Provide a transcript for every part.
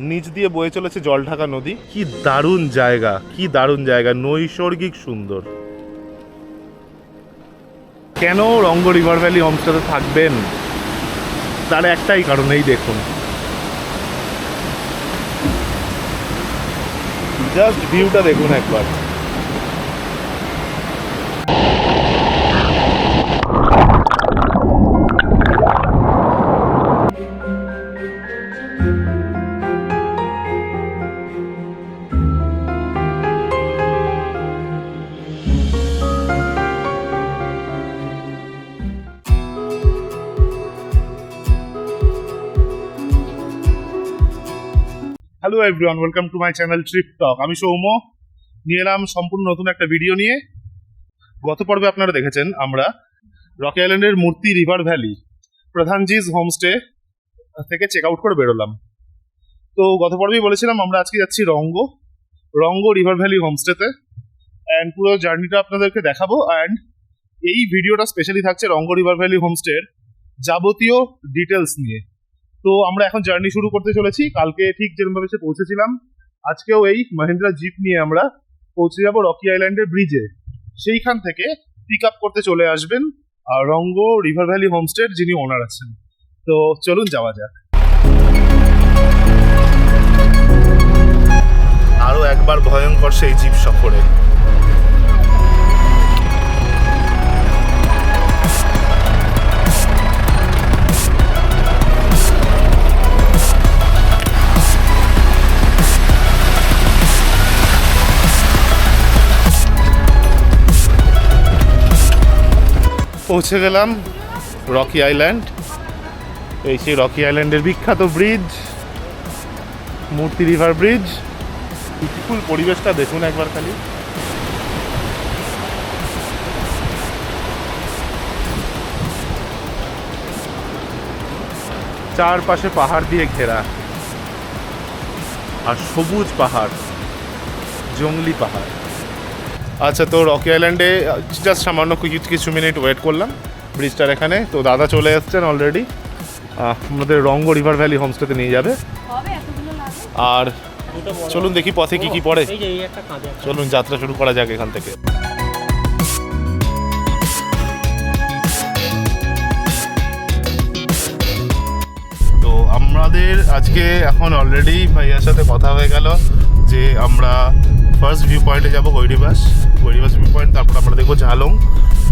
নিচ দিয়ে বয়ে চলেছে জলঢাকা নদী। কি দারুণ জায়গা, কি দারুণ জায়গা, নৈসর্গিক সুন্দর। কেন রঙ্গ রিভার ভ্যালি হোমস্টেতে থাকবেন, তার একটাই কারণ, এই দেখুন, জাস্ট ভিউটা দেখুন একবার। Hello everyone, welcome to my channel Trip Talk. আমি সৌম্য, নিয়ে এলাম সম্পূর্ণ নতুন একটা ভিডিও নিয়ে। গত পর্বে আপনারা দেখেছেন আমরা রকি আইল্যান্ডের মূর্তি রিভার ভ্যালি প্রধানজি's হোমস্টে থেকে চেক আউট করে বেরোলাম। তো গত পর্বেই বলেছিলাম আমরা আজকে যাচ্ছি রঙ্গ রিভার ভ্যালি হোমস্টেতে, অ্যান্ড পুরো জার্নিটা আপনাদেরকে দেখাবো। অ্যান্ড এই ভিডিওটা স্পেশালি থাকছে রঙ্গ রিভার ভ্যালি হোমস্টের যাবতীয় ডিটেলস নিয়ে। তো আমরা এখন জার্নি শুরু করতে চলেছি। কালকে ঠিক যেরকমভাবে সে পৌঁছেছিলাম, আজকেও এই মহিন্দ্রা জিপ নিয়ে আমরা পৌঁছে যাব রকি আইল্যান্ডের ব্রিজে। সেইখান থেকে পিক আপ করতে চলে আসবেন রঙ্গ রিভার ভ্যালি হোমস্টের যিনি ওনার আছেন। তো চলুন যাওয়া যাক। আরো একবার ভয়ঙ্কর সেই জিপ সফরে। পৌঁছে গেলাম রকি আইল্যান্ড। এই সেই রকি আইল্যান্ডের বিখ্যাত ব্রিজ, মূর্তি রিভার ব্রিজ। বিউটিফুল পরিবেশটা দেখুন একবার খালি। চারপাশে পাহাড় দিয়ে ঘেরা, আর সবুজ পাহাড়, জঙ্গলি পাহাড়। আচ্ছা, তো রকি আইল্যান্ডে জাস্ট সামান্য কিছু মিনিট ওয়েট করলাম ব্রিজটার এখানে। তো দাদা চলে এসছেন অলরেডি, আমাদের রঙ্গ রিভার ভ্যালি হোমস্টেতে নিয়ে যাবে। আর চলুন দেখি পথে কি কি পড়ে। চলুন যাত্রা শুরু করা যাক এখান থেকে। তো আমাদের আজকে এখন অলরেডি ভাইয়ার সাথে কথা হয়ে গেল যে আমরা ফার্স্ট ভিউ পয়েন্টে যাবো হৈরিবাস ভিউ পয়েন্ট, তারপর আমরা দেখবো ঝালং,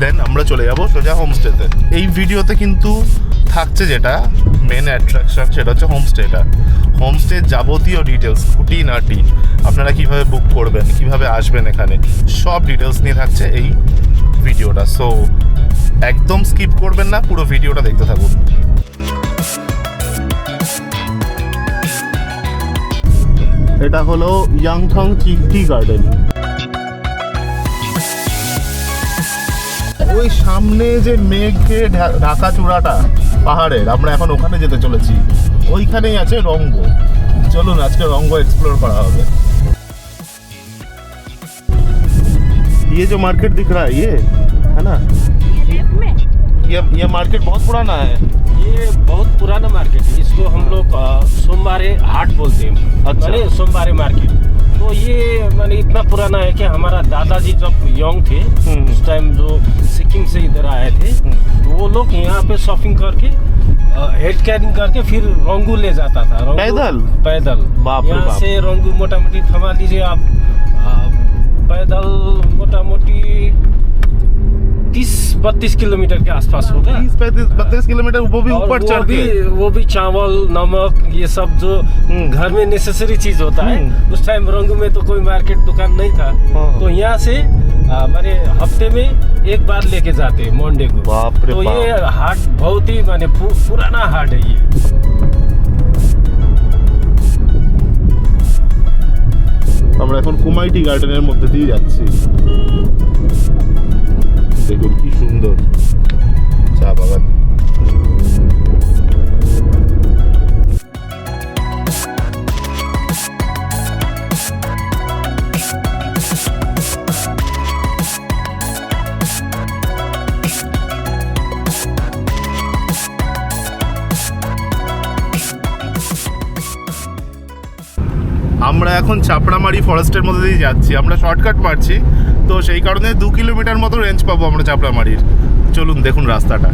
দেন আমরা চলে যাবো সোজা হোমস্টেতে। এই ভিডিওতে কিন্তু থাকছে যেটা মেন অ্যাট্রাকশন, সেটা হচ্ছে হোমস্টেটা। হোমস্টের যাবতীয় ডিটেলস, খুঁটিনাটি, আপনারা কিভাবে বুক করবেন, কিভাবে আসবেন এখানে, সব ডিটেলস নিয়ে থাকছে এই ভিডিওটা। সো একদম স্কিপ করবেন না, পুরো ভিডিওটা দেখতে থাকুন। এটা হলো ইয়াংথং টি গার্ডেন। ওই সামনে যে মেঘে ঢাকা চূড়াটা পাহাড়ের, আমরা এখন ওখানে যেতে চলেছি। ওইখানেই আছে রঙ্গ। চলুন আজকে রঙ্গ এক্সপ্লোর করা হবে। ये जो मार्केट दिख रहा है ये है ना, ये मार्केट बहुत पुराना है। ये बहुत पुराना मार्केट है, इसको हम लोग सोमवारे हाट बोलते हैं। अच्छा। सोमवारे मार्केट। तो ये माने इतना पुराना है कि हमारा दादाजी जब यंग थे उस टाइम जो सिक्किम से इधर आए थे, तो वो लोग यहाँ पे शॉपिंग करके हेड कैरिंग करके फिर रोंगू ले जाता था। पैदल बाप रे यहाँ बाप। से रोंगू मोटा मोटी थमा दीजिए आप, पैदल मोटा मोटी 30-32 किलोमीटर के आसपास होगा। 30-32 किलोमीटर वो भी ऊपर चढ़ के। वो भी चावल, नमक, ये सब जो घर में नेसेसरी चीज होता है। उस टाइम रंगू में तो कोई मार्केट दुकान नहीं था, तो यहाँ से माने हफ्ते में एक बार लेके जाते मंडे को। बाप रे तो बाप। ये हाट बहुत ही माने पुराना हाट है ये। আমরা এখন কুমাইটি গার্ডেনের মধ্যে দিয়ে যাচ্ছি। দেখুন কি সুন্দর চা বাগান। আমরা এখন চাপড়ামারি ফরেস্টের মধ্যে দিয়ে যাচ্ছি, আমরা শর্টকাট মারছি, তো সেই কারণে 2 কিলোমিটার মতো রেঞ্জ পাবো আমরা চাপড়ামারির। চলুন দেখুন রাস্তাটা।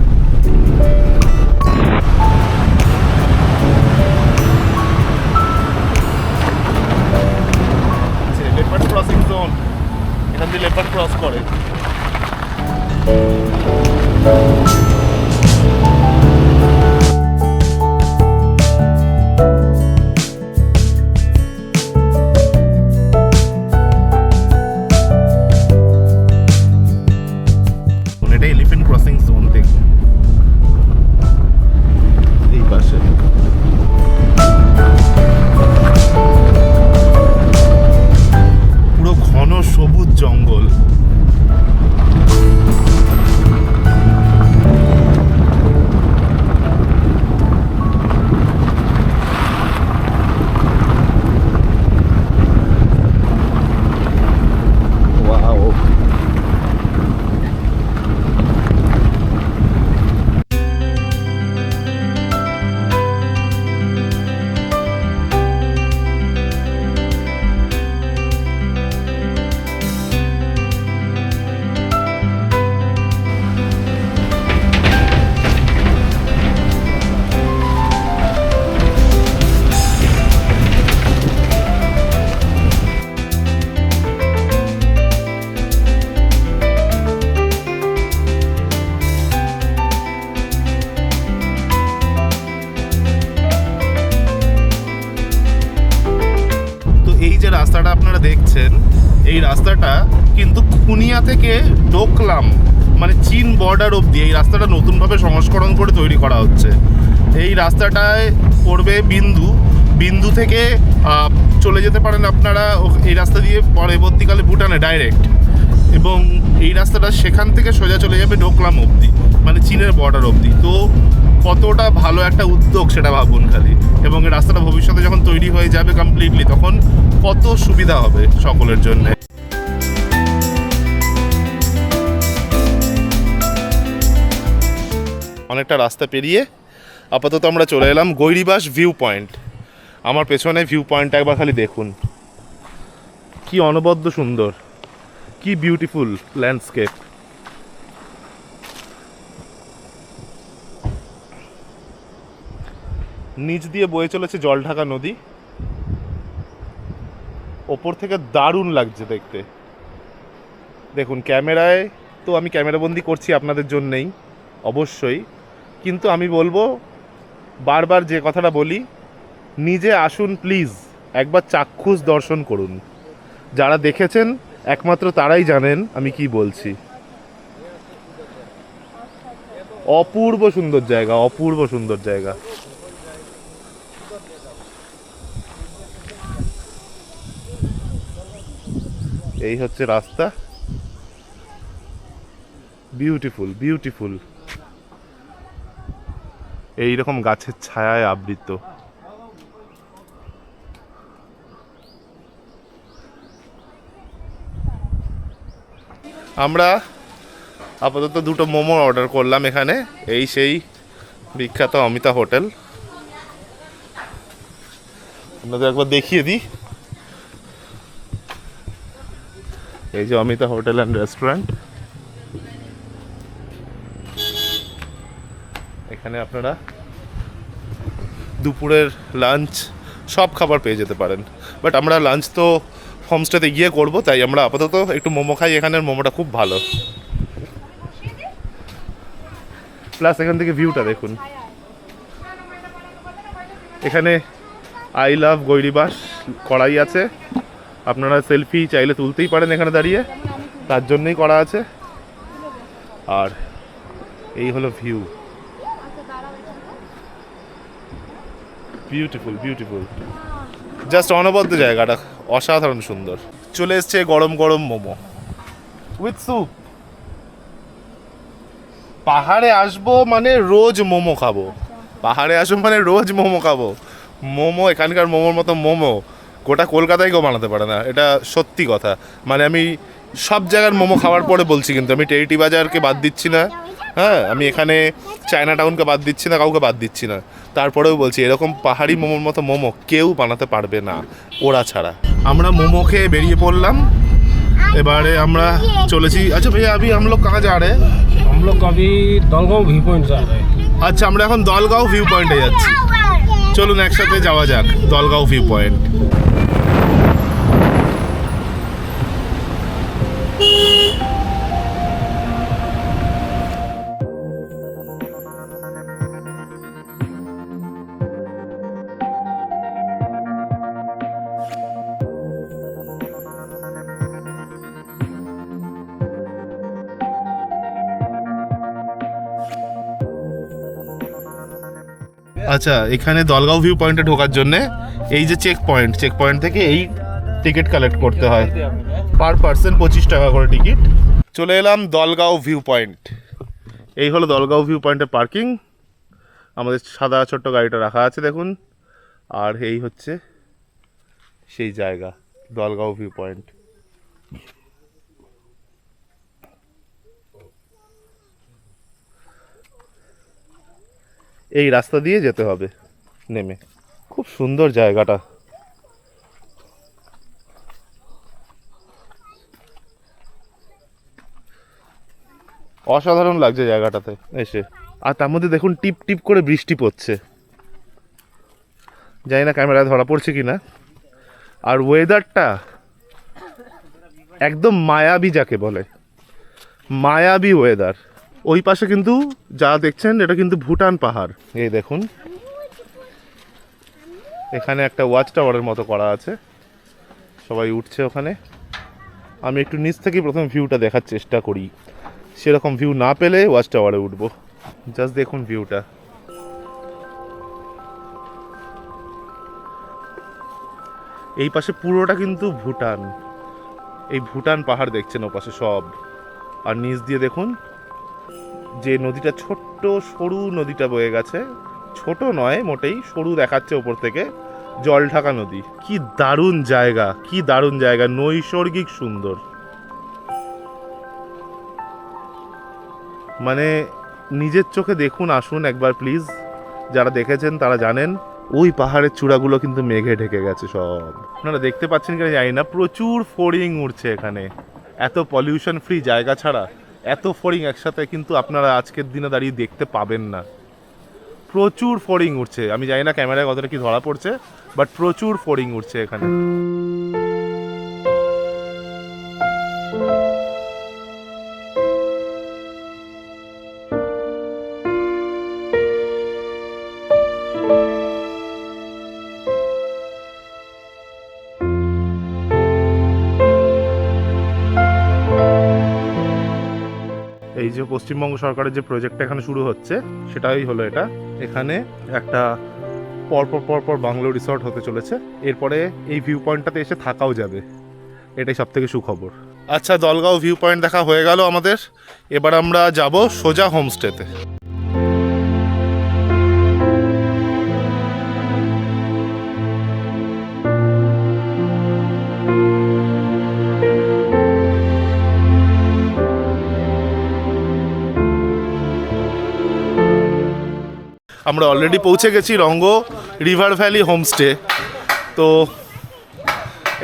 লেপার্ড ক্রসিং জোন, এখান দিয়ে লেপার্ড ক্রস করে। এটা এলিফ্যান্ট ক্রসিং জোন, দেখুন এই পাশে। পুরো ঘন সবুজ জঙ্গল। রাস্তাটা আপনারা দেখছেন, এই রাস্তাটা কিন্তু খুনিয়া থেকে ডোকলাম মানে চীন বর্ডার অবধি এই রাস্তাটা নতুনভাবে সংস্করণ করে তৈরি করা হচ্ছে। এই রাস্তাটায় পড়বে বিন্দু, বিন্দু থেকে চলে যেতে পারেন আপনারা এই রাস্তা দিয়ে পরবর্তীকালে ভুটানে ডাইরেক্ট, এবং এই রাস্তাটা সেখান থেকে সোজা চলে যাবে ডোকলাম অবধি মানে চীনের বর্ডার অবধি। তো কতটা ভালো একটা উদ্যোগ সেটা ভাবুন খালি, এবং এই রাস্তাটা ভবিষ্যতে যখন তৈরি হয়ে যাবে কমপ্লিটলি তখন কত সুবিধা হবে সকলের জন্য। অনেকটা রাস্তা পেরিয়ে আপাতত আমরা চলে এলাম গৈরিবাস ভিউ পয়েন্ট। আমার পেছনে ভিউ পয়েন্টটা একবার খালি দেখুন, কি অনবদ্য সুন্দর, কি বিউটিফুল ল্যান্ডস্কেপ। নিচ দিয়ে বয়ে চলেছে জলঢাকা নদী, ওপর থেকে দারুণ লাগছে দেখতে। দেখুন ক্যামেরায় তো আমি ক্যামেরাবন্দি করছি আপনাদের জন্যেই অবশ্যই, কিন্তু আমি বলবো বারবার যে কথাটা বলি, নিজে আসুন প্লিজ, একবার চাক্ষুষ দর্শন করুন। যারা দেখেছেন একমাত্র তারাই জানেন আমি কি বলছি। অপূর্ব সুন্দর জায়গা, অপূর্ব সুন্দর জায়গা। এই হচ্ছে রাস্তা, বিউটিফুল বিউটিফুল, এইরকম গাছের ছায়ায় আবৃত। আমরা আপাতত দুটো মোমো অর্ডার করলাম এখানে, এই সেই বিখ্যাত অমিতা হোটেল। আপনাদের একবার দেখিয়ে দিই, এই যে অমিতা হোটেল অ্যান্ড রেস্টুরেন্ট। এখানে আপনারা দুপুরের লাঞ্চ সব খাবার পেয়ে যেতে পারেন, বাট আমরা লাঞ্চ তো হোমস্টেতে গিয়ে করব, তাই আমরা আপাতত একটু মোমো খাই। এখানের মোমোটা খুব ভালো, প্লাস এখান থেকে ভিউটা দেখুন। এখানে আই লাভ গৈরিবাস করাই আছে, আপনারা সেলফি চাইলে তুলতেই পারেন এখানে দাঁড়িয়ে, তার জন্যই করা আছে। আর এই হলো ভিউ, বিউটিফুল বিউটিফুল, জাস্ট অনবদ্য জায়গাটা, অসাধারণ সুন্দর। চলে এসছে গরম গরম মোমো উইথ স্যুপ। পাহাড়ে আসবো মানে রোজ মোমো খাবো, পাহাড়ে আসবো মানে রোজ মোমো খাবো। মোমো এখানকার মোমোর মতো মোমো গোটা কলকাতায় কেউ বানাতে পারে না, এটা সত্যি কথা। মানে আমি সব জায়গার মোমো খাওয়ার পরে বলছি, কিন্তু আমি টেরিটি বাজারকে বাদ দিচ্ছি না, হ্যাঁ, আমি এখানে চায়না টাউনকে বাদ দিচ্ছি না, কাউকে বাদ দিচ্ছি না, তারপরেও বলছি এরকম পাহাড়ি মোমোর মতো মোমো কেউ বানাতে পারবে না ওরা ছাড়া। আমরা মোমো খেয়ে বেরিয়ে পড়লাম, এবারে আমরা চলেছি। আচ্ছা ভাইয়া, अभी हम लोग कहाँ जा रहे हैं? हम लोग अभी दलगांव व्यू पॉइंट जा रहे हैं। আচ্ছা, আমরা এখন দলগাঁও ভিউ পয়েন্টে যাচ্ছি। চলুন একসাথে যাওয়া যাক দলগাঁও ভিউ পয়েন্ট। আচ্ছা, এখানে দলগাঁও ভিউ পয়েন্টে ঢোকার জন্য এই যে চেক পয়েন্ট থেকে এই টিকিট কালেক্ট করতে হয়, পার পার্সন 25 টাকা করে টিকিট। চলে এলাম দলগাঁও ভিউ পয়েন্ট। এই হলো দলগাঁও ভিউ পয়েন্টের পার্কিং। আমাদের সাদা ছোট্ট গাড়িটা রাখা আছে দেখুন, আর এই হচ্ছে সেই জায়গা দলগাঁও ভিউ পয়েন্ট। এই রাস্তা দিয়ে যেতে হবে নেমে। খুব সুন্দর জায়গাটা। অসাধারণ লাগছে জায়গাটাতে এসে। আর তার মধ্যে দেখুন টিপ টিপ করে বৃষ্টি পড়ছে, জানি না ক্যামেরায় ধরা পড়ছে কিনা। আর ওয়েদারটা একদম মায়াবী, যাকে বলে মায়াবী ওয়েদার। ওই পাশে কিন্তু যা দেখছেন এটা কিন্তু ভুটান পাহাড়। এই দেখুন এখানে একটা ওয়াচ টাওয়ারের মতো করা আছে, সবাই উঠছে ওখানে। আমি একটু নিচ থেকে প্রথম ভিউটা দেখার চেষ্টা করি, সেরকম ভিউ না পেলে ওয়াচ টাওয়ারে উঠবো। জাস্ট দেখুন ভিউটা। এই পাশে পুরোটা কিন্তু ভুটান, এই ভুটান পাহাড় দেখছেন ও পাশে সব। আর নিচ দিয়ে দেখুন যে নদীটা, ছোট্ট সরু নদীটা বয়ে গেছে, ছোট নয় মোটেই, সরু দেখাচ্ছে ওপর থেকে, জল ঢাকা নদী। কি দারুণ জায়গা, কি দারুণ জায়গা, নৈসর্গিক সুন্দর। মানে নিজের চোখে দেখুন, আসুন একবার প্লিজ। যারা দেখেছেন তারা জানেন ওই পাহাড়ের চূড়াগুলো কিন্তু মেঘে ঢেকে গেছে সব। আপনারা দেখতে পাচ্ছেন কিনা জানি না, প্রচুর ফড়িং উড়ছে এখানে। এত পলিউশন ফ্রি জায়গা ছাড়া এত ফড়িং একসাথে কিন্তু আপনারা আজকের দিনে দাঁড়িয়ে দেখতে পাবেন না। প্রচুর ফড়িং উঠছে, আমি জানি না ক্যামেরায় কতটা কি ধরা পড়ছে, বাট প্রচুর ফড়িং উঠছে এখানে। এই যে পশ্চিমবঙ্গ সরকারের যে প্রজেক্টটা এখানে শুরু হচ্ছে সেটাই হলো এটা। এখানে একটা পরপর বাংলো রিসর্ট হতে চলেছে। এরপরে এই ভিউ পয়েন্টটাতে এসে থাকাও যাবে, এটাই সব থেকে সুখবর। আচ্ছা, দলগাঁও ভিউ পয়েন্ট দেখা হয়ে গেল আমাদের। এবার আমরা যাব সোজা হোমস্টেতে। আমরা অলরেডি পৌঁছে গেছি রঙ্গ রিভার ভ্যালি হোমস্টে। তো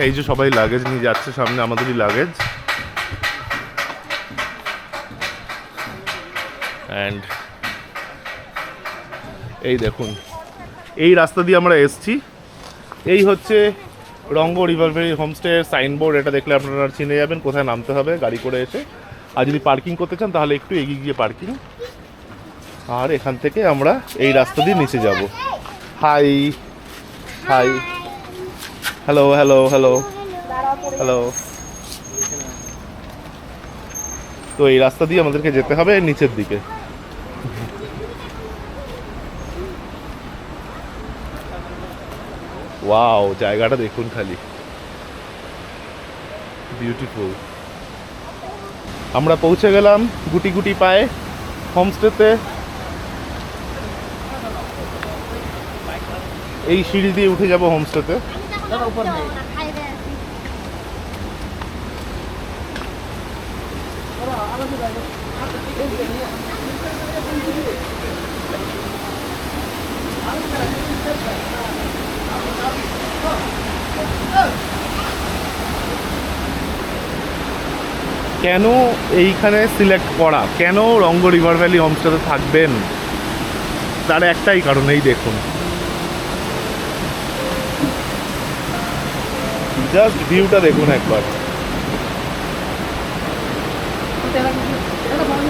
এই যে সবাই লাগেজ নিয়ে যাচ্ছে, সামনে আমাদেরই লাগেজ। অ্যান্ড এই দেখুন এই রাস্তা দিয়ে আমরা এসছি। এই হচ্ছে রঙ্গ রিভার ভ্যালি হোমস্টে সাইনবোর্ড। এটা দেখলে আপনারা চিনে যাবেন কোথায় নামতে হবে গাড়ি করে এসে। আর যদি পার্কিং করতে চান তাহলে একটু এগিয়ে গিয়ে পার্কিং। আর এখান থেকে আমরা এই রাস্তা দিয়ে নিচে যাব। High high, hello hello hello hello. তো এই রাস্তা দিয়ে আমাদেরকে যেতে হবে নিচের দিকে। ওয়াও, জায়গাটা দেখুন খালি, বিউটিফুল। আমরা পৌঁছে গেলাম গুটি গুটি পায়ে হোমস্টেতে। এই সিঁড়ি দিয়ে উঠে যাব হোমস্টেতে। কেন এইখানে সিলেক্ট করা, কেন রঙ্গ রিভার ভ্যালি হোমস্টেতে থাকবেন, তার একটাই কারণ, এই দেখুন জাস্ট ভিউটা দেখুন একবার,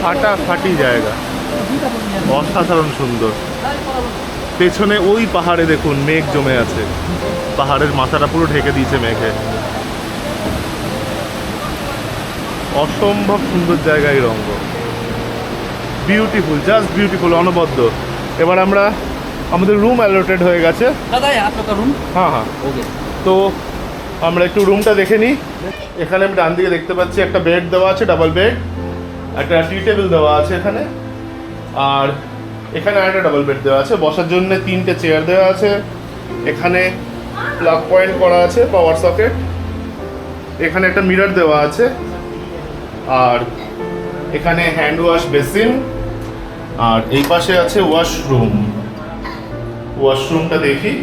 ফাটাফাটি জায়গা, অসাধারণ সুন্দর। পেছনে ওই পাহাড়ে দেখুন মেঘ জমে আছে, পাহাড়ের মাথাটা পুরো ঢেকে দিয়েছে মেঘে, অসম্ভব সুন্দর জায়গা এই রঙ্গ, বিউটিফুল, জাস্ট বিউটিফুল, অনবদ্য। এবার আমরা আমাদের রুম অ্যালোটেড হয়ে গেছে। রুম হ্যাঁ হ্যাঁ, ওকে। তো আমরা একটু রুমটা দেখে নিই। এখানে আমি ডান দিকে দেখতে পাচ্ছি একটা বেড দেওয়া আছে, ডাবল বেড, একটা টি টেবিল দেওয়া আছে এখানে, আর এখানে একটা ডাবল বেড দেওয়া আছে, বসার জন্য 3টে চেয়ার দেওয়া আছে, এখানে প্লাগ পয়েন্ট করা আছে, পাওয়ার সকেট, এখানে একটা মিরর দেওয়া আছে, আর এখানে হ্যান্ড ওয়াশ বেসিন, আর এই পাশে আছে ওয়াশরুম। ওয়াশরুমটা দেখি,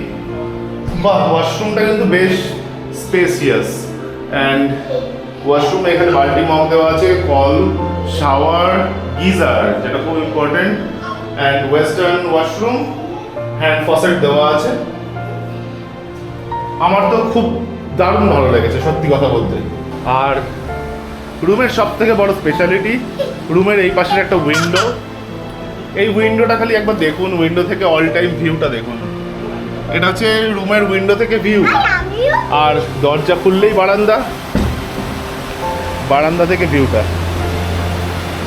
বাহ, ওয়াশরুমটা কিন্তু বেশ স্পেসিয়াস, অ্যান্ড ওয়াশরুমে এখানে বাল্টি মগ দেওয়া আছে, কল, শাওয়ার, গিজার যেটা খুব important, and western washroom, hand faucet দেওয়া আছে। আমার তো খুব দারুণ ভালো লেগেছে সত্যি কথা বলতে। আর রুমের সব থেকে বড় স্পেশালিটি, রুমের এই পাশের একটা উইন্ডো, এই উইন্ডোটা খালি একবার দেখুন, উইন্ডো থেকে অল টাইম ভিউটা দেখুন, এটা হচ্ছে রুমের উইন্ডো থেকে ভিউ, আর দরজা খুললেই বারান্দা, বারান্দা থেকে ভিউটা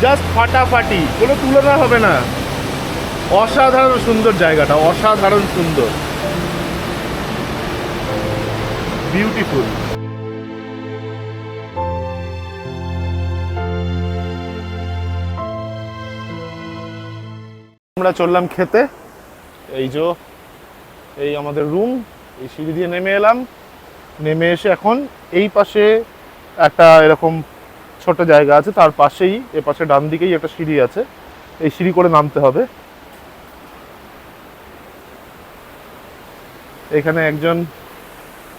জাস্ট ফাটাফাটি, কোনো তুলনা হবে না, অসাধারণ সুন্দর জায়গাটা, অসাধারণ সুন্দর, বিউটিফুল। আমরা চললাম খেতে, এই যে এই আমাদের রুম, এই সিঁড়ি দিয়ে নেমে এলাম, নেমে এসে এখন এই পাশে একটা এরকম ছোট জায়গা আছে, তার পাশেই এ পাশে ডান দিকেই একটা সিঁড়ি আছে, এই সিঁড়ি করে নামতে হবে। এখানে একজন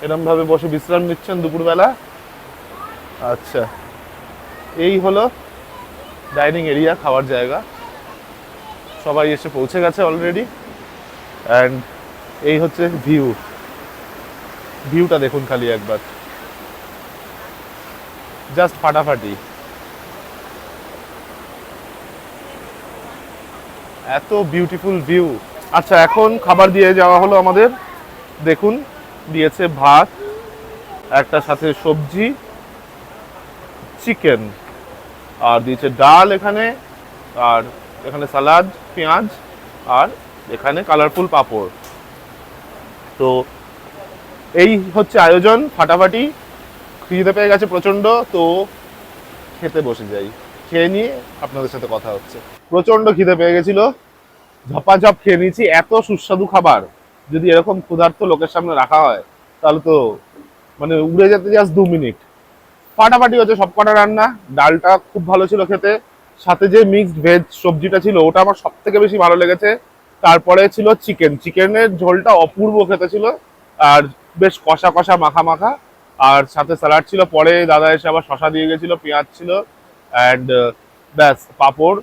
এরমভাবে বসে বিশ্রাম নিচ্ছেন দুপুরবেলা। আচ্ছা, এই হলো ডাইনিং এরিয়া, খাওয়ার জায়গা, সবাই এসে পৌঁছে গেছে অলরেডি, অ্যান্ড এই হচ্ছে ভিউ, ভিউটা দেখুন খালি একবার, জাস্ট ফাটাফাটি, এত বিউটিফুল ভিউ। আচ্ছা, এখন খাবার দিয়ে যাওয়া হলো আমাদের, দেখুন দিয়েছে ভাত, একটা সাথে সবজি, চিকেন, আর দিয়েছে ডাল এখানে, আর এখানে সালাদ, পেঁয়াজ, আর এখানে কালারফুল পাঁপড়। তো এই হচ্ছে আয়োজন, ফাটাফাটি, খিদে পেয়ে গেছে প্রচণ্ড, তো খেতে বসে যাই, খেয়ে নিয়ে আপনাদের সাথে কথা হচ্ছে। প্রচণ্ড খিদে পেয়ে গেছিল, ঝপাঝপ খেয়ে নিয়েছি, এত সুস্বাদু খাবার যদি এরকম ক্ষুধার্ত লোকের সামনে রাখা হয় তাহলে তো মানে উড়ে যেতে জাস্ট 2 মিনিট। ফাটাফাটি হচ্ছে সব কটা রান্না, ডালটা খুব ভালো ছিল খেতে, সাথে যে মিক্সড ভেজ সবজিটা ছিল ওটা আমার সব থেকে বেশি ভালো লেগেছে, তারপরে ছিল চিকেন, চিকেনের ঝোলটা অপূর্ব খেতে ছিল, আর বেশ কষা কষা মাখা মাখা, আর সাথে স্যালাড ছিল, পরে দাদা এসে আবার শশা দিয়ে গেছিল, পেঁয়াজ ছিল, অ্যান্ড ব্যাস পাঁপড়,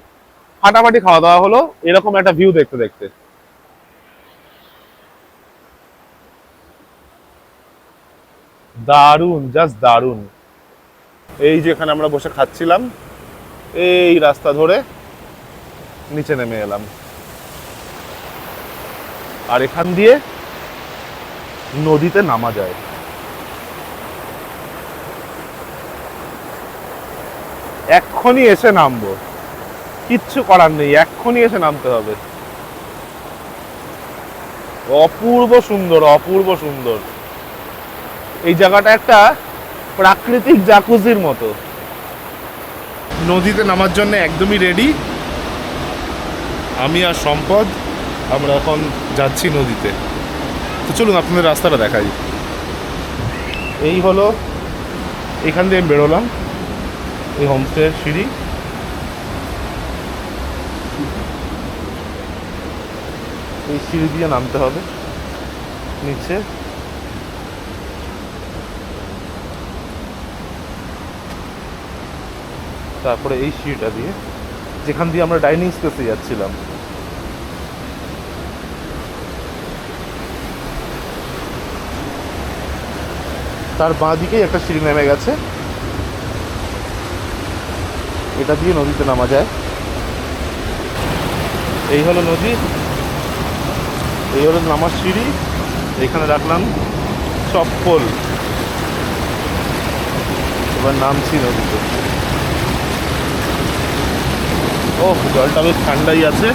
ফাটাফাটি খাওয়া দাওয়া হলো এরকম একটা ভিউ দেখতে দেখতে। দারুণ, জাস্ট দারুণ। এই যে এখানে আমরা বসে খাচ্ছিলাম, এই রাস্তা ধরে নিচে নেমে এলাম, আর এখান দিয়ে নদীতে নামা যায়। এক্ষুনি এসে নামবো, কিচ্ছু করার নেই, এক্ষুনি এসে নামতে হবে। অপূর্ব সুন্দর, অপূর্ব সুন্দর। এই জায়গাটা একটা প্রাকৃতিক জাকুজির মতো। নদীতে নামার জন্য একদমই রেডি আমি আর সম্পদ, আমরা এখন যাচ্ছি নদীতে। তো চলুন আপনাদের রাস্তাটা দেখাই। এই হলো, এখান দিয়ে বেরোলাম, এই হোমস্টের সিঁড়ি, এই সিঁড়ি দিয়ে নামতে হবে নিচে। তারপরে এই সিঁড়িটা দিয়ে, যেখান দিয়ে আমরা ডাইনিং স্পেসে যাচ্ছিলাম। তার বাঁ দিকেই একটা সিঁড়ি নেমে গেছে, এটা দিয়ে নদীতে নামা যায়। এই হলো নদী, এই হলো নামার সিঁড়ি। এখানে রাখলাম চপ্পল, এবার নামছি নদীতে। ও জলটা বেশ ঠান্ডাই আছে,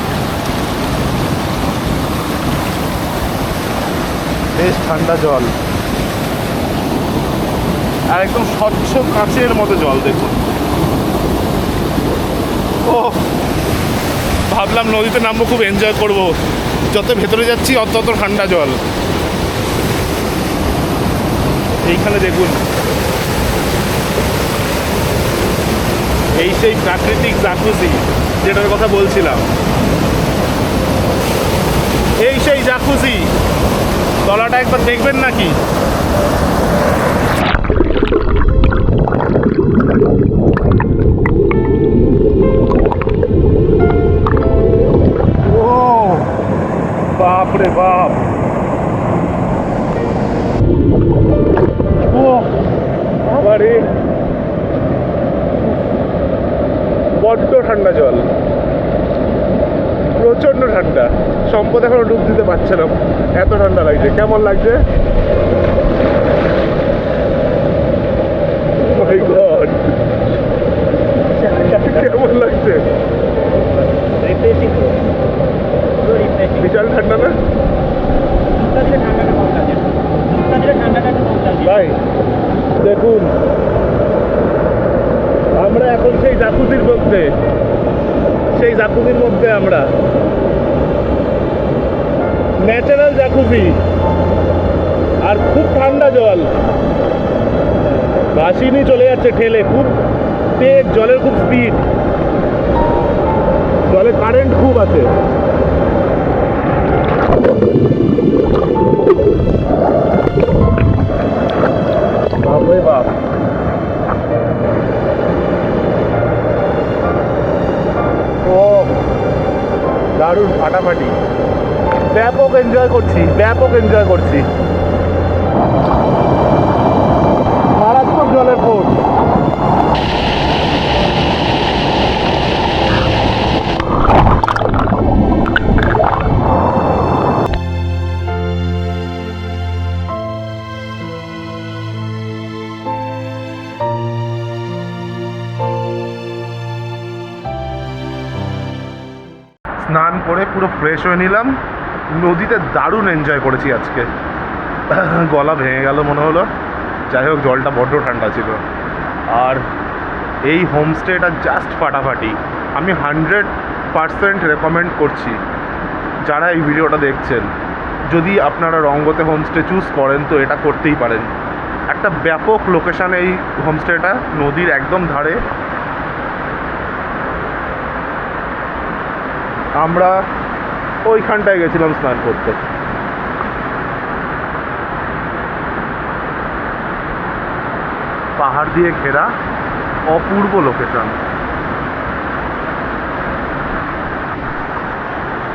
বেশ ঠান্ডা জল, আর একদম স্বচ্ছ কাঁচের মতো জল। দেখুন, ও ভাবলাম নদীতে নামবো, খুব এনজয় করব, যত ভেতরে যাচ্ছি তত ঠান্ডা জল। এইখানে দেখুন, এই সেই প্রাকৃতিক জাকুজি যেটার কথা বলছিলাম, এই সেই জাকুজি। তলাটা একবার দেখবেন নাকি? ও বাপ রে বাপ, ও আরে বড্ড ঠান্ডা জল, প্রচন্ড ঠান্ডা। সম্পদ এখনো ডুব দিতে পারছে না, এত ঠান্ডা লাগছে। কেমন লাগছে? মাই গড, কেমন লাগছে? বিশাল ঠান্ডা না ভাই? দেখুন, আমরা এখন সেই জাকুজির মধ্যে, সেই জাকুজির মধ্যে আমরা, ন্যাচারাল জাকুজি, আর খুব ঠান্ডা জল, ভাসিনি চলে যাচ্ছে ঠেলে, খুব তেজ, জলের খুব স্পিড, জলে কারেন্ট খুব আছে। বাপরে বাপ, ও দারুণ, ফাটাফাটি, ব্যাপক এনজয় করছি, ব্যাপক এনজয় করছি। মারাত্মক জলের ফোর্স। স্নান করে পুরো ফ্রেশ হয়ে নিলাম, নদীতে দারুণ এনজয় করেছি আজকে। গলা ভেঙে গেল মনে হলো। যাই হোক, জলটা বড্ড ঠান্ডা ছিল। আর এই হোমস্টেটা জাস্ট ফাটাফাটি, আমি 100% রেকমেন্ড করছি। যারা এই ভিডিওটা দেখছেন, যদি আপনারা রঙ্গতে হোমস্টে চুজ করেন তো এটা করতেই পারেন। একটা ব্যাপক লোকেশান এই হোমস্টেটা, নদীর একদম ধারে। আমরা ওইখানটায় গেছিলাম স্নান করতে। পাহাড় দিয়ে ঘেরা, অপূর্ব লোকেশন,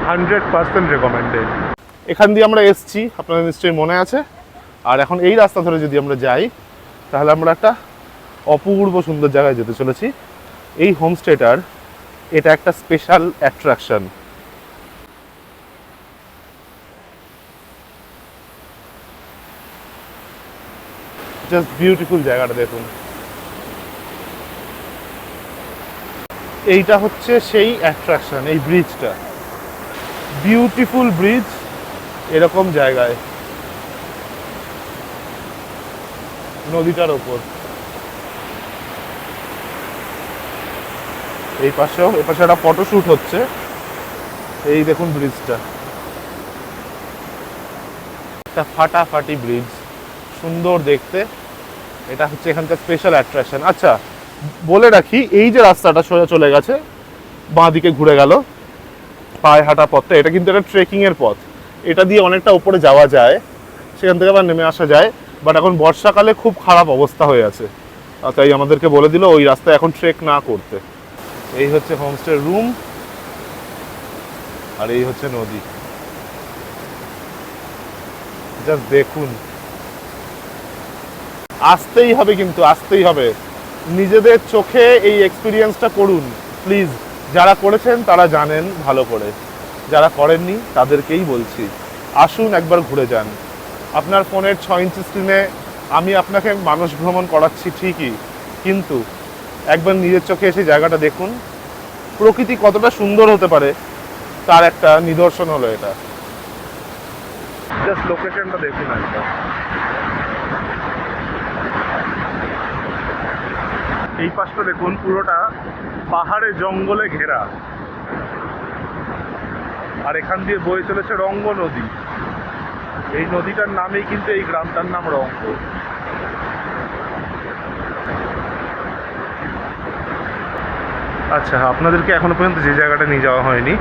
100% রেকমেন্ডেড। এখান দিয়ে আমরা এসছি, আপনাদের নিশ্চয়ই মনে আছে। আর এখন এই রাস্তা ধরে যদি আমরা যাই, তাহলে আমরা একটা অপূর্ব সুন্দর জায়গায় যেতে চলেছি। এই হোমস্টেটার এটা একটা স্পেশাল অ্যাট্রাকশন। জাস্ট বিউটিফুল জায়গাটা দেখুন। এইটা হচ্ছে সেই অ্যাট্রাকশন, এই ব্রিজটা, বিউটিফুল ব্রিজ এরকম জায়গায় নদীটার ওপর। এই পাশেও, এ পাশে একটা ফটোশ্যুট হচ্ছে। এই দেখুন ব্রিজটা, একটা ফাটাফাটি ব্রিজ, সুন্দর দেখতে। এটা হচ্ছে এখানকার স্পেশাল অ্যাট্রাকশন। আচ্ছা, বলে রাখি, এই যে রাস্তাটা সোজা চলে গেছে, বাঁ দিকে ঘুরে গেল, পায়ে হাঁটা পথটা, এটা কিন্তু একটা ট্রেকিং এর পথ। এটা দিয়ে অনেকটা উপরে যাওয়া যায়, সেখান থেকে আবার নেমে আসা যায়, বাট এখন বর্ষাকালে খুব খারাপ অবস্থা হয়ে আছে, আর তাই আমাদেরকে বলে দিল ওই রাস্তায় এখন ট্রেক না করতে। এই হচ্ছে হোমস্টে রুম, আর এই হচ্ছে নদী। জাস্ট দেখুন, আসতেই হবে, কিন্তু আসতেই হবে, নিজেদের চোখে এই এক্সপিরিয়েন্সটা করুন প্লিজ। যারা করেছেন তারা জানেন ভালো করে, যারা করেননি তাদেরকেই বলছি, আসুন একবার ঘুরে যান। আপনার ফোনের 6 ইঞ্চি স্ক্রিনে আমি আপনাকে মানস ভ্রমণ করাচ্ছি ঠিকই, কিন্তু একবার নিজের চোখে এসে জায়গাটা দেখুন, প্রকৃতি কতটা সুন্দর হতে পারে তার একটা নিদর্শন হলো এটা। জাস্ট লোকেশনটা দেখুন একবার। এই পাশটা দেখুন, পুরোটা পাহাড়ে জঙ্গলে ঘেরা, আর এখান দিয়ে বয়ে চলেছে রঙ্গ নদী। এই নদীটার নামেই কিন্তু এই গ্রামটার নাম রঙ্গ। আচ্ছা, আপনাদেরকে এখনো পর্যন্ত যে জায়গাটা নিয়ে যাওয়া হয়নি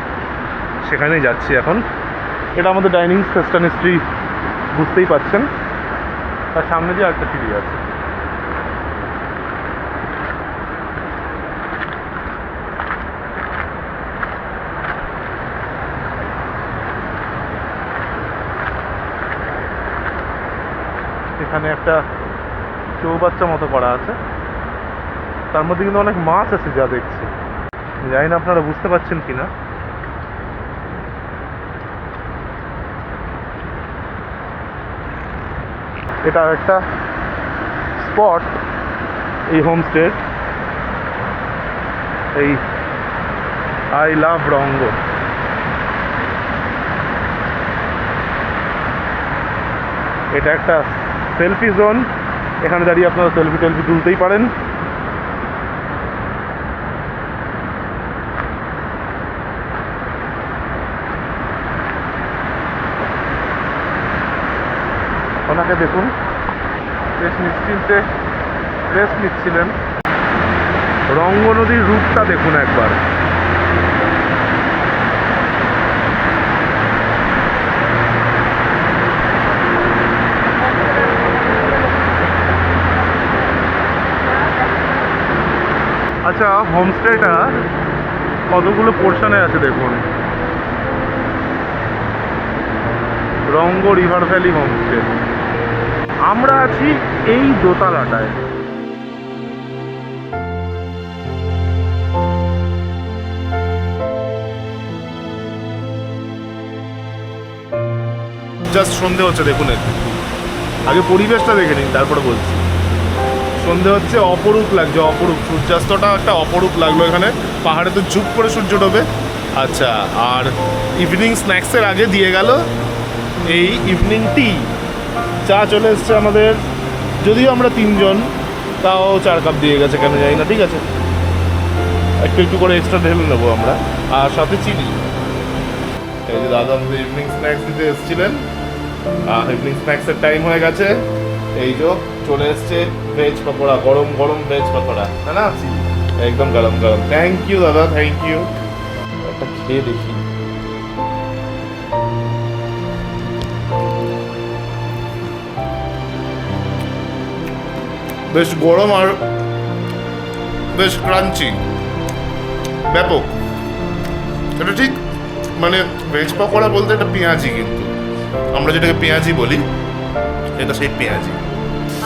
সেখানেই যাচ্ছি এখন। এটা আমাদের ডাইনিং ফেস্টান স্ট্রিট, বুঝতেই পাচ্ছেন, তার সামনে দিয়ে আরেকটা সিঁড়ি আছে। এখানে একটা চৌবাচ্চা মতো করা আছে, তার মধ্যে কিন্তু অনেক মাছ আছে যা দেখছি, জানি না আপনারা বুঝতে পারছেন কিনা। এটা একটা স্পট এই হোমস্টে, এই আই লাভ রঙ্গ। এটা একটা সেলফি জোন, এখানে দাঁড়িয়ে আপনারা সেলফি তুলতেই পারেন। ওনাকে দেখুন, বেশ নিশ্চিন্তে রেস্ট নিচ্ছিলেন। রঙ্গ নদীর রূপটা দেখুন একবার। আচ্ছা, হোমস্টেটা কতগুলো পোর্শনে আছে দেখুন। রঙ্গ রিভার ভ্যালি হোমস্টে। আমরা আছি এই দোতলাটায়। জাস্ট সন্ধে হচ্ছে দেখুন, একটু আগে পরিবেশটা দেখে নিন তারপরে বলছি। সন্ধে হচ্ছে, অপরূপ লাগছে, অপরূপ। সূর্যাস্তটা একটা অপরূপ লাগলো এখানে, পাহাড়ে তো ঝুপ করে সূর্য ডোবে। আচ্ছা, আর ইভিনিং স্ন্যাক্সের আগে দিয়ে গেল এই ইভিনিং টি। চা চলে এসছে আমাদের, যদিও আমরা 3 জন, তাও 4 কাপ দিয়ে গেছে, কেন জানি না। ঠিক আছে, একটু করে এক্সট্রা ঢেলে নেবো আমরা, আর সাথে চিনি। এই যে দাদা আমাদের ইভিনিং স্ন্যাক্স দিতে এসেছিলেন, ইভিনিং স্ন্যাক্সের টাইম হয়ে গেছে। এই যে চলে এসছে ভেজ পকোড়া, গরম গরম ভেজ পকোড়া, না না একদম গরম গরম। থ্যাংক ইউ দাদা, থ্যাংক ইউ। একটা খেয়ে দেখি। বেশ গরম আর বেশ ক্রাঞ্চি, ব্যাপক। এটা ঠিক মানে ভেজ পকোড়া বলতে এটা পেঁয়াজি, কিন্তু আমরা যেটাকে পেঁয়াজি বলি, এটা সেই পেঁয়াজি।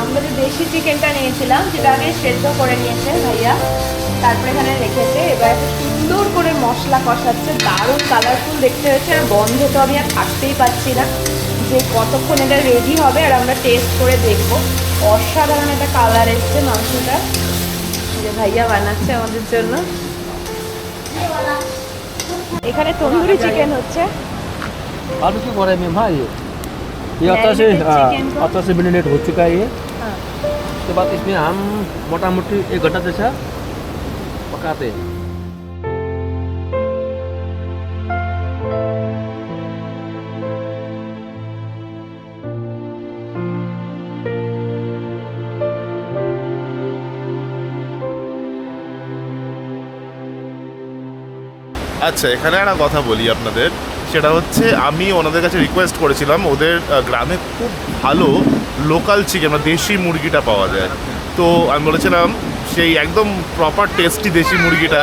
আমরা যে দেশি চিকেনটা নিয়েছিলাম, যেটা আগে সেদ্ধ করে নিয়েছে ভাইয়া, তারপরে এখানে রেখেছে। এবার একটা সুন্দর করে মশলা কষাচ্ছে, দারুণ কালারফুল দেখতে হয়েছে। আর গন্ধে তো আমি আর থাকতেই পারছি না যে কতক্ষণ এটা রেডি হবে, আর আমরা টেস্ট করে দেখবো। অসাধারণ একটা কালার এসছে মাংসটা, যে ভাইয়া বানাচ্ছে আমাদের জন্য। এখানে তন্দুরি চিকেন হচ্ছে। आलू की बोरे में भाई ये आता से मिनट हो चुका है ये। उसके बाद इसमें हम मोटा मोटी 1 घंटा जैसा पकाते हैं। আচ্ছা, এখানে একটা কথা বলি আপনাদের, সেটা হচ্ছে আমি ওনাদের কাছে রিকোয়েস্ট করেছিলাম, ওদের গ্রামে খুব ভালো লোকাল চিকেন বা দেশি মুরগিটা পাওয়া যায়। তো আমি বলেছিলাম সেই একদম প্রপার টেস্টি দেশি মুরগিটা,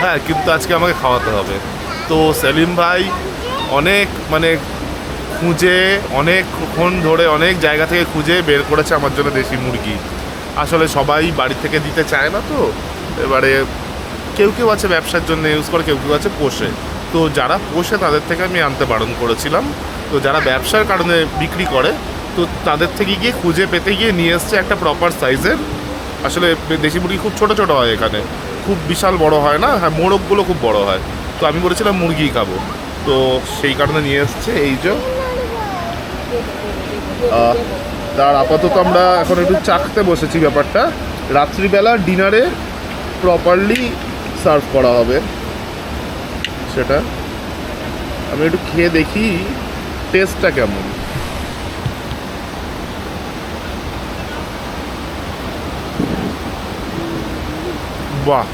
হ্যাঁ, কিন্তু আজকে আমাকে খাওয়াতে হবে। তো সেলিম ভাই অনেক মানে খুঁজে, অনেকক্ষণ ধরে অনেক জায়গা থেকে খুঁজে বের করেছে আমার জন্য দেশি মুরগি। আসলে সবাই বাড়ি থেকে দিতে চায় না, তো এবারে কেউ কেউ আছে ব্যবসার জন্য ইউজ করে, কেউ কেউ আছে পোষে। তো যারা পোষে তাদের থেকে আমি আনতে বারণ করেছিলাম। তো যারা ব্যবসার কারণে বিক্রি করে, তো তাদের থেকে গিয়ে খুঁজে পেতে গিয়ে নিয়ে এসছে একটা প্রপার সাইজের। আসলে দেশি মুরগি খুব ছোটো ছোটো হয় এখানে, খুব বিশাল বড় হয় না, হ্যাঁ মোরগগুলো খুব বড় হয়। তো আমি বলেছিলাম মুরগিই খাবো, তো সেই কারণে নিয়ে এসছে এই যে। তার আপাতত আমরা এখন একটু চাখতে বসেছি ব্যাপারটা। রাত্রিবেলা ডিনারে প্রপারলি সার্ভ করা হবে, সেটা আমি একটু খেয়ে দেখি টেস্টটা কেমন। বাহ,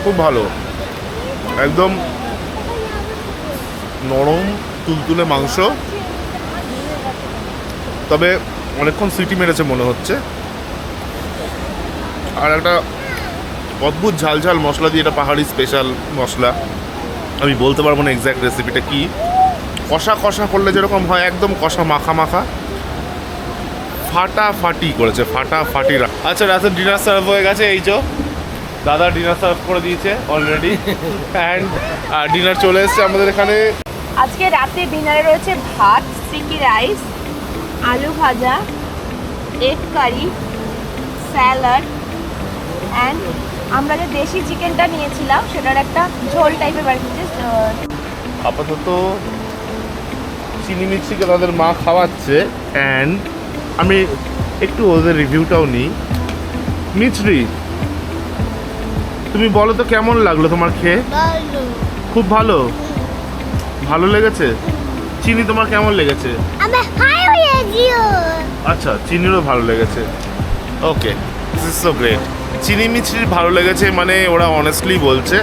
খুব ভালো, একদম নরম তুলতুলে মাংস, তবে অনেকক্ষণ সিটি মেরেছে মনে হচ্ছে। আর একটা অদ্ভুত ঝাল ঝাল মশলা দিয়ে, এটা পাহাড়ি স্পেশাল মশলা, আমি বলতে পারবো না এক্স্যাক্ট রেসিপিটা কি। কষা কষা করলে যেরকম হয়, একদম কষা মাখা মাখা, ফাটাফাটি করেছে, ফাটাফাটি। আচ্ছা, রাতের ডিনার সার্ভ হয়ে গেছে, এই যে দাদা ডিনার সার্ভ করে দিয়েছে অলরেডি, অ্যান্ড ডিনার চলে এসছে আমাদের এখানে। আজকে রাতে ডিনারে রয়েছে ভাত, স্টিকি রাইস, আলু ভাজা, এগ কারি, স্যালাড, অ্যান্ড আমরা যে দেশি চিকেনটা নিয়েছিলাম সেটার একটা ঝোল টাইপের বানিয়েছে। আপাতত চিনি মিষ্টিকে তাদের মা খাওয়াচ্ছে, অ্যান্ড আমি একটু ওদের রিভিউটাও নিই। মিছরি, তুমি বলো তো কেমন লাগলো তোমার খেয়ে? খুব ভালো, ভালো লেগেছে। চিনি তোমার কেমন লেগেছে? আচ্ছা, চিনিরও ভালো লেগেছে। ওকে, দিস ইজ সো গ্রেট। চিনি মিছরির ভালো লেগেছে মানে ওরা অনেস্টলি বলছে।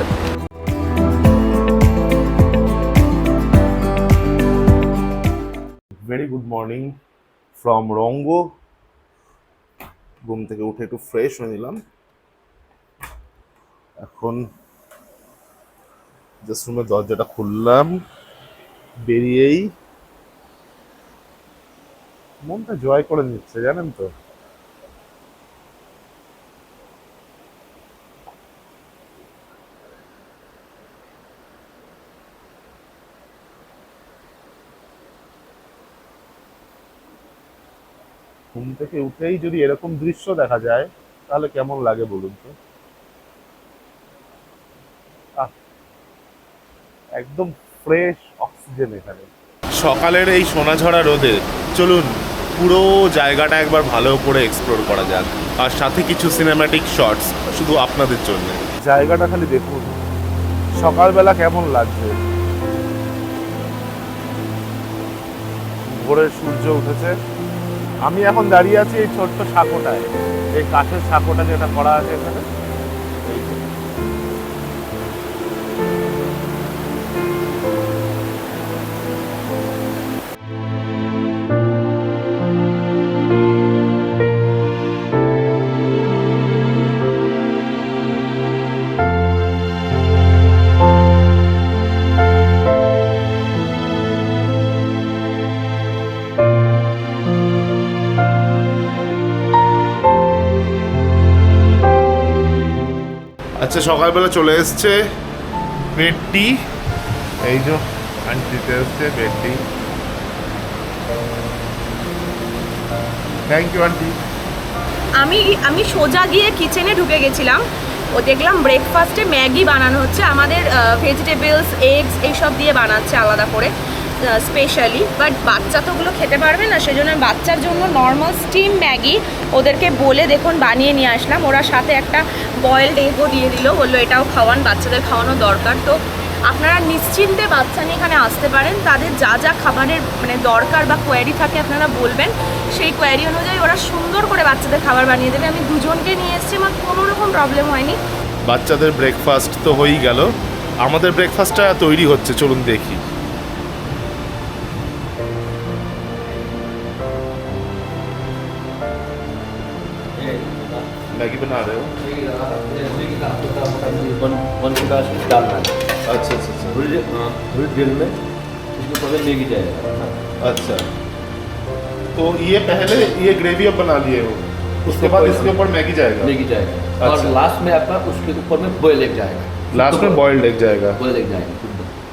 ভেরি গুড মর্নিং ফ্রম রঙ্গ। ঘুম থেকে উঠে একটু ফ্রেশ হয়ে নিলাম, এখন জাস্ট রুমের দরজাটা খুললাম, বেরিয়েই মনটা জয় করে নিচ্ছে, জানেন তো। ঘুম থেকে উঠেই যদি এরকম দৃশ্য দেখা যায় তাহলে কেমন লাগে বলুন তো। একদম ফ্রেশ অক্সিজেন এখানে। সকালের এই সোনাঝরা রোদে চলুন পুরো জায়গাটা একবার ভালো করে এক্সপ্লোর করা যাক, আর সাথে কিছু সিনেম্যাটিক শটস শুধু আপনাদের জন্য। জায়গাটা খালি দেখুন সকালবেলা কেমন লাগছে। ভোরের সূর্য উঠেছে। আমি এখন দাঁড়িয়ে আছি এই ছোট্ট সাঁকোটায়, এই কাঠের সাঁকোটা যেটা করা আছে এখানে। আচ্ছা, সকালবেলা চলে এসছে বেড টি, এই যে আন্টি দিতে এসছে bed tea. Thank you aunty. আমি সোজা গিয়ে কিচেনে ঢুকে গেছিলাম, ও দেখলাম ব্রেকফাস্টে ম্যাগি বানানো হচ্ছে, আমাদের ভেজিটেবলস এগস এইসব দিয়ে বানাচ্ছে আলাদা করে স্পেশালি। বাট বাচ্চা তো ওগুলো খেতে পারবে না, সেজন্য বাচ্চার জন্য নর্মাল স্টিম ম্যাগি ওদেরকে বলে দেখুন বানিয়ে নিয়ে আসলাম। ওরা সাথে একটা বয়েলড এগও দিয়ে দিল, বললো এটাও খাওয়ান, বাচ্চাদের খাওয়ানো দরকার। তো আপনারা নিশ্চিন্তে বাচ্চা নিয়ে এখানে আসতে পারেন, তাদের যা যা খাবারের মানে দরকার বা কোয়ারি থাকে আপনারা বলবেন, সেই কোয়ারি অনুযায়ী ওরা সুন্দর করে বাচ্চাদের খাবার বানিয়ে দেবে। আমি দুজনকে নিয়ে এসেছি, আমার কোনো রকম প্রবলেম হয়নি। বাচ্চাদের ব্রেকফাস্ট তো হয়েই গেল, আমাদের ব্রেকফাস্টটা তৈরি হচ্ছে, চলুন দেখি। मैगी बना रहे हो? वन का डालना है। अच्छा अच्छा अच्छा थोड़ी देर में इसके ऊपर में मैगी जाएगा। अच्छा, तो ये पहले ये ग्रेवी अब बना लिए हो, उसके बाद इसके ऊपर मैगी जाएगा? मैगी जाएगा अच्छा। और लास्ट में आपका उसके ऊपर में बॉयल एग जाएगा। लास्ट में बॉइल्ड एग जाएगा? बॉयल एग जाएगा।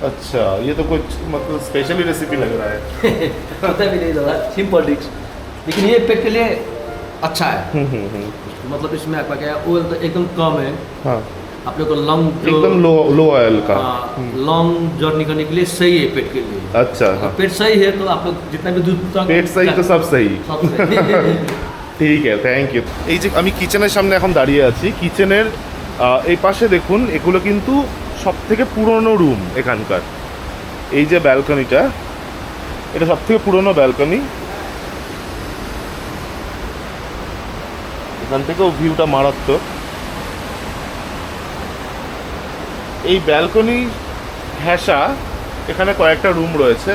अच्छा, ये तो कुछ मतलब स्पेशली रेसिपी लग रहा है। पता भी नहीं लगा, सिंपल डिश, लेकिन ये पेट के लिए अच्छा है। मतलब इसमें आपका क्या है, ऑयल तो एकदम कम है। हाँ, आप लोग को लॉन्ग एकदम लो ऑयल का। लॉन्ग जर्नी करने के लिए सही है पेट के लिए। अच्छा, हाँ, पेट सही है तो आप लोग जितना भी दूध পেট সহি তো সব সহি। सब सही। ঠিক আছে, থ্যাংক ইউ। এই যে আমি কিচেনের সামনে এখন দাঁড়িয়ে আছি, কিচেনের এই পাশে দেখুন, এগুলো কিন্তু সব থেকে পুরনো রুম এখানকার। এই যে ব্যালকনিটা, এটা সব থেকে পুরনো ব্যালকনি। এখান থেকেও ভিউটা মারাত্মক। এই ব্যালকনি ঘেঁষা এখানে কয়েকটা রুম রয়েছে।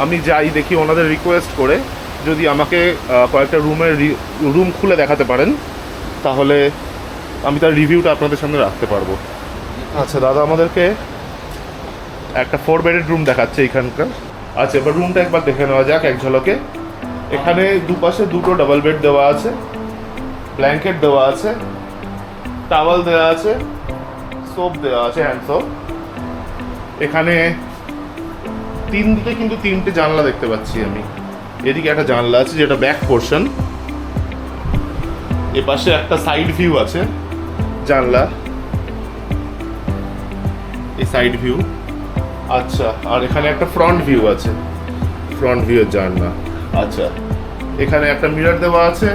আমি যাই দেখি ওনাদের রিকোয়েস্ট করে, যদি আমাকে কয়েকটা রুম খুলে দেখাতে পারেন তাহলে আমি তার রিভিউটা আপনাদের সামনে রাখতে পারবো। আচ্ছা দাদা আমাদেরকে একটা 4 বেডেড রুম দেখাচ্ছে এখানকার। আচ্ছা, এবার রুমটা একবার দেখে নেওয়া যাক এক ঝলকে। এখানে দুপাশে দুটো ডাবল বেড দেওয়া আছে, ব্ল্যাঙ্কেট দেওয়া আছে, টাওয়াল দেওয়া আছে, সোপ দেওয়া আছে, হ্যান্ড সোপ। এখানে তিন দিকে কিন্তু তিনটে জানলা দেখতে পাচ্ছি আমি। এদিকে একটা জানলা আছে যেটা ব্যাক পোর্শন, এপাশে একটা সাইড ভিউ আছে জানলা, এই সাইড ভিউ। আচ্ছা, আর এখানে একটা ফ্রন্ট ভিউ আছে, ফ্রন্ট ভিউয়ের জানলা। আচ্ছা, এখানে একটা মিরর দেওয়া আছে,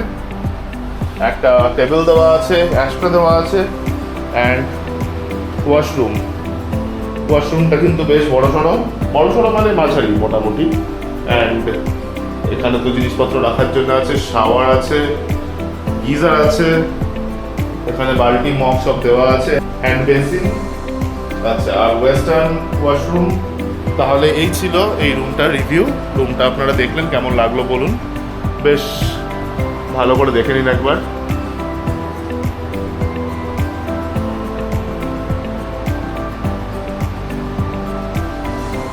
একটা টেবিল দেওয়া আছে, অ্যাশট্রে দেওয়া আছে, অ্যান্ড ওয়াশরুম। ওয়াশরুমটা কিন্তু বেশ বড় সড়ো মানে মাঝারি মোটামুটি। অ্যান্ড এখানে তো জিনিসপত্র রাখার জন্য আছে, শাওয়ার আছে, গিজার আছে, এখানে বালতি মগ সব দেওয়া আছে, হ্যান্ড বেসিন। আচ্ছা, আর ওয়েস্টার্ন ওয়াশরুম। তাহলে এই ছিল এই রুমটার রিভিউ। রুমটা আপনারা দেখলেন, কেমন লাগলো বলুন, বেশ ভালো করে দেখে নিন একবার।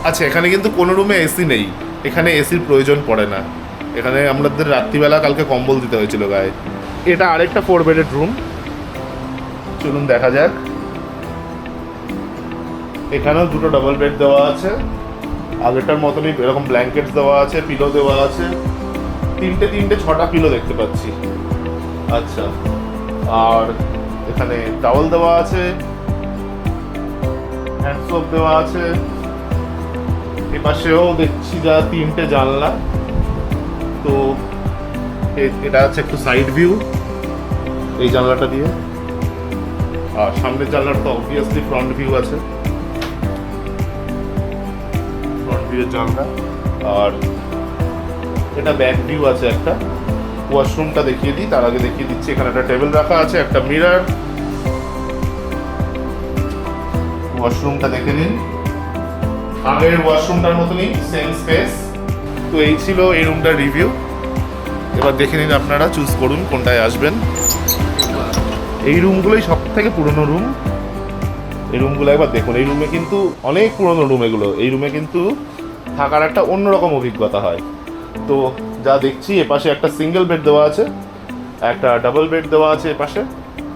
আচ্ছা, এখানে কিন্তু কোনো রুমে এসি নেই, এখানে এসির প্রয়োজন পড়ে না। এখানে আমাদের রাত্রিবেলা কালকে কম্বল দিতে হয়েছিল গায়ে। এটা আরেকটা 4 বেডেড রুম, চলুন দেখা যাক। এখানেও দুটো ডাবল বেড দেওয়া আছে, আগেরটার মতনই এরকম ব্ল্যাঙ্কেটস দেওয়া আছে, পিলো দেওয়া আছে, তিনটে 6টা পিলো দেখতে পাচ্ছি। আচ্ছা, আর এখানে টাওয়াল দেওয়া আছে, হ্যান্ড সোপ দেওয়া আছে। এপাশেও দেখছি যা 3টে জানলা। তো এটা আছে একটু সাইড ভিউ এই জানলাটা দিয়ে, আর সামনের জানলাটা তো অবভিয়াসলি ফ্রন্ট ভিউ আছে, ফ্রন্ট ভিউয়ের জানলা। আর এটা ব্যাক ভিউ আছে একটা। ওয়াশরুমটা দেখিয়ে দিই, তার আগে দেখিয়ে দিচ্ছি এখানে একটা টেবিল রাখা আছে, একটা মিরর। ওয়াশরুমটা দেখে নিন, আগের ওয়াশরুমটার মতনই সেম স্পেস। তো এই ছিল এই রুমটার রিভিউ। এবার দেখে নিন আপনারা, চুজ করুন কোনটায় আসবেন। এই রুমগুলোই সব থেকে পুরনো রুম। এই রুমগুলো একবার দেখুন, এই রুমে কিন্তু অনেক পুরনো রুম এগুলো। এই রুমে কিন্তু থাকার একটা অন্যরকম অভিজ্ঞতা হয়। তো যা দেখছি, এপাশে একটা সিঙ্গেল বেড দেওয়া আছে, একটা ডাবল বেড দেওয়া আছে, এপাশে